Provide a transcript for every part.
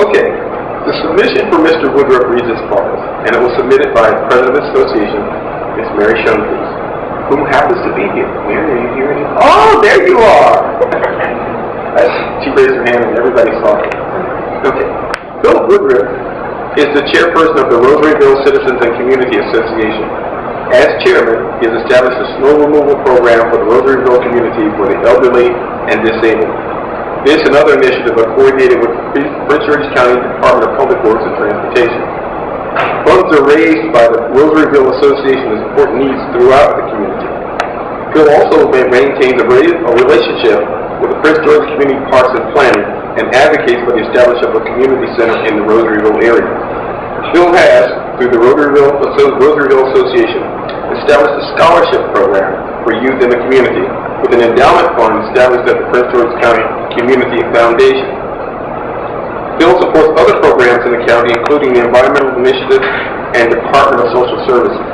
Okay, the submission for Mr. Woodruff reads as follows, and it was submitted by President of the Association, Ms. Mary Shumkins, who happens to be here. Mary, are you here anymore? Oh, there you are! She raised her hand and everybody saw it. Okay. Bill Woodruff is the chairperson of the Rosaryville Citizens and Community Association. As chairman, he has established a snow removal program for the Rosaryville community for the elderly and disabled. This and other initiatives are coordinated with Prince George's County Department of Public Works and Transportation. Funds are raised by the Rosaryville Association to support needs throughout the community. Bill also maintains a relationship with the Prince George's Community Parks and Planning and advocates for the establishment of a community center in the Rosaryville area. Bill has, through the Rosaryville Association, established a scholarship program for youth in the community with an endowment fund established at the Prince George's County Community Foundation. Bill supports other programs in the county, including the Environmental Initiative and Department of Social Services.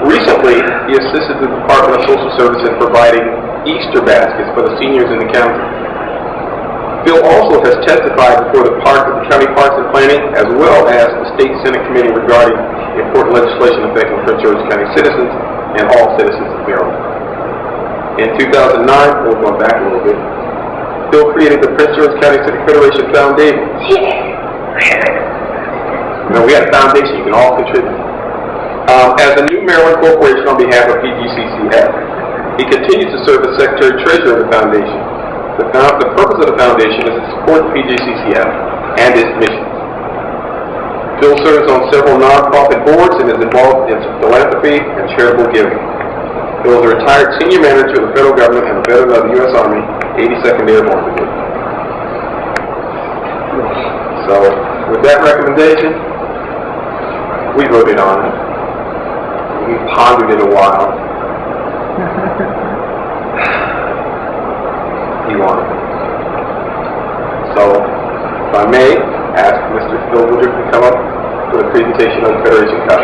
Recently, he assisted the Department of Social Services in providing Easter baskets for the seniors in the county. Bill also has testified before the County Parks and Planning, as well as the State Senate Committee regarding important legislation affecting Prince George's County citizens and all citizens of Maryland. In 2009, we're going back a little bit, Bill created the Prince George's County City Federation Foundation. Now, we had a foundation, you can all contribute. As a new Maryland corporation on behalf of PGCCF, he continues to serve as Secretary-Treasurer of the Foundation. The purpose of the Foundation is to support PGCCF and its mission. Bill serves on several nonprofit boards and is involved in philanthropy and charitable giving. Bill is a retired senior manager of the federal government and a veteran of the U.S. Army, 82nd Airborne Division. So, with that recommendation, we voted on it. We pondered it a while. He wanted it. So, if I may, ask Mr. Phil Woodruff to come up for the presentation of the Federation Cup.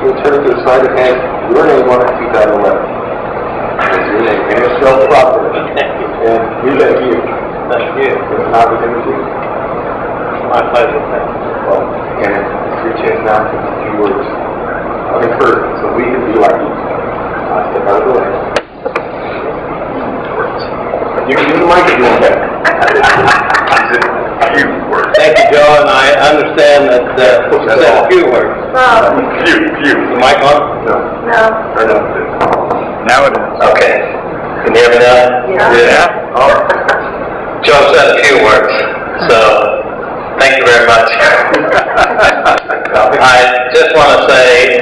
We'll turn to the side that has your name on it, 2011. That's your name, and it's spelled properly. And we let you. Thank you. It's an opportunity. My pleasure. Well, and it's your chance now to a few words of encouragement, so we can be like you. I'll step out of the way. You can use the mic if you want that. Thank you, Joe, and I understand that you said a few words. Few. The mic on? No. Now it is. Okay. Can you hear me now? Yeah. Oh. Joe said a few words, so thank you very much. I just want to say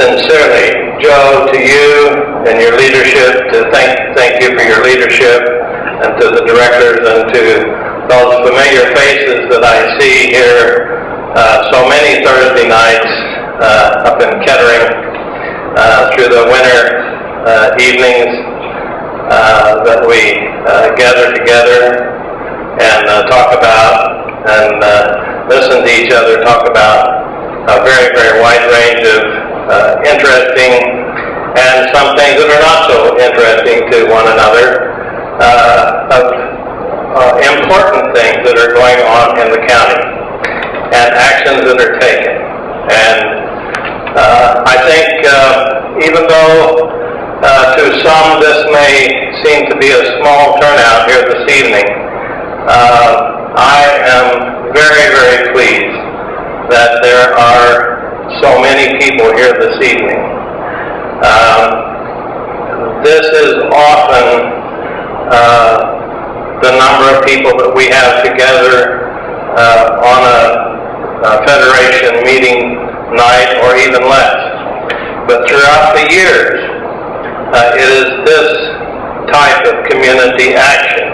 sincerely, Joe, to you and your leadership, to thank you for your leadership, and to the directors and to those familiar faces that I see here so many Thursday nights up in Kettering through the winter evenings that we gather together and talk about and listen to each other talk about a very, very wide range of interesting and some things that are not so interesting to one another, of important things that are going on in the county and actions that are taken. And I think even though to some this may seem to be a small turnout here this evening, I am very, very pleased that there are so many people here this evening. This is often the number of people that we have together on a Federation meeting night or even less. But throughout the years, it is this type of community action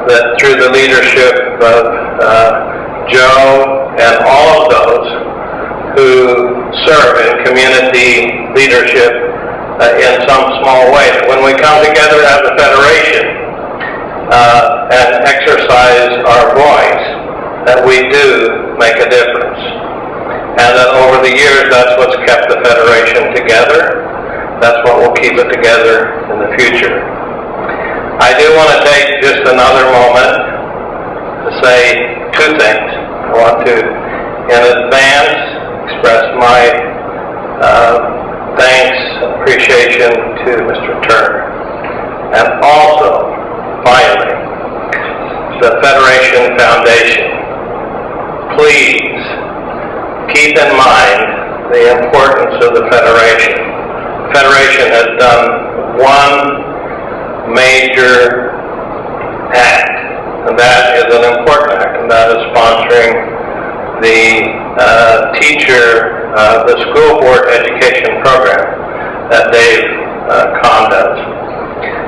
that through the leadership of Joe and all of those who serve in community leadership in some small way, that when we come together as a federation and exercise our voice, that we do make a difference. And that over the years, that's what's kept the federation together. That's what will keep it together in the future. I do want to take just another moment to say two things. I want to, in advance, express my thanks and appreciation to Mr. Turner. And also, finally, the Federation Foundation. Please keep in mind the importance of the Federation. The Federation has done one major act, and that is an important act, and that is sponsoring the the school board education program that Dave Kahn does.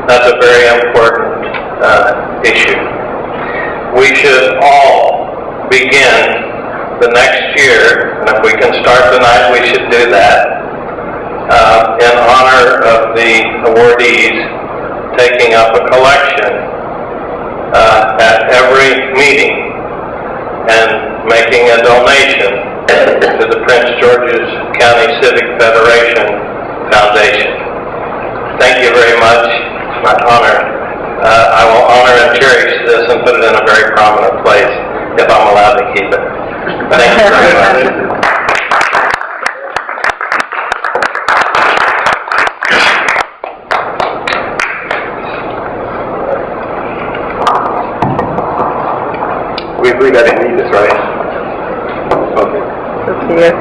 That's a very important issue. We should all begin the next year, and if we can start tonight, we should do that, in honor of the awardees, taking up a collection at every meeting and making a donation to the Prince George's County Civic Federation Foundation. Thank you very much. It's my honor. I will honor and cherish this and put it in a very prominent place if I'm allowed to keep it. Thank you very much. We agreed I didn't need this, right? Okay. Yes.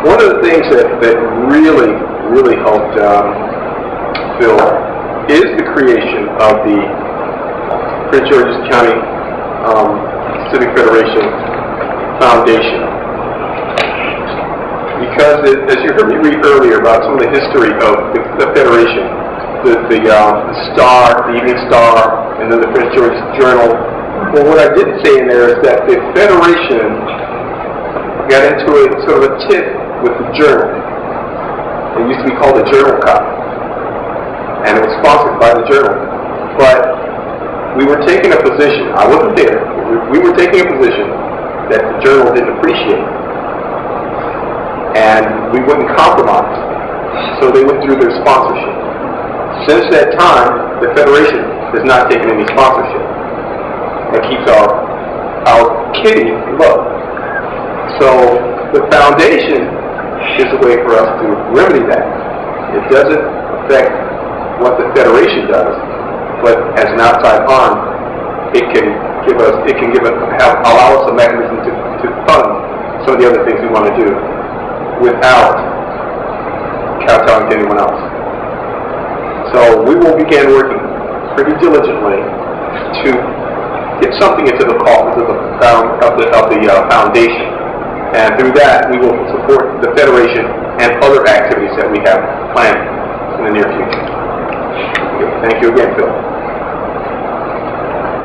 One of the things that really helped Phil is the creation of the Prince George's County Civic Federation Foundation. Because as you heard me read earlier about some of the history of the Federation, the Star, the Evening Star, and then the Prince George's Journal. Well, what I didn't say in there is that the Federation got into a sort of a tiff with the Journal. It used to be called the Journal Cop, and it was sponsored by the Journal. But we were taking a position, I wasn't there, we were taking a position that the Journal didn't appreciate. And we wouldn't compromise. So they withdrew their sponsorship. Since that time, the Federation has not taken any sponsorship. That keeps our kitty low. So the foundation is a way for us to remedy that. It doesn't affect what the Federation does, but as an outside arm, it can allow us a mechanism to fund some of the other things we want to do without kowtowing to anyone else. So we will begin working pretty diligently to get something into the coffers of the foundation, and through that we will support the Federation and other activities that we have planned in the near future. Okay, thank you again, Phil.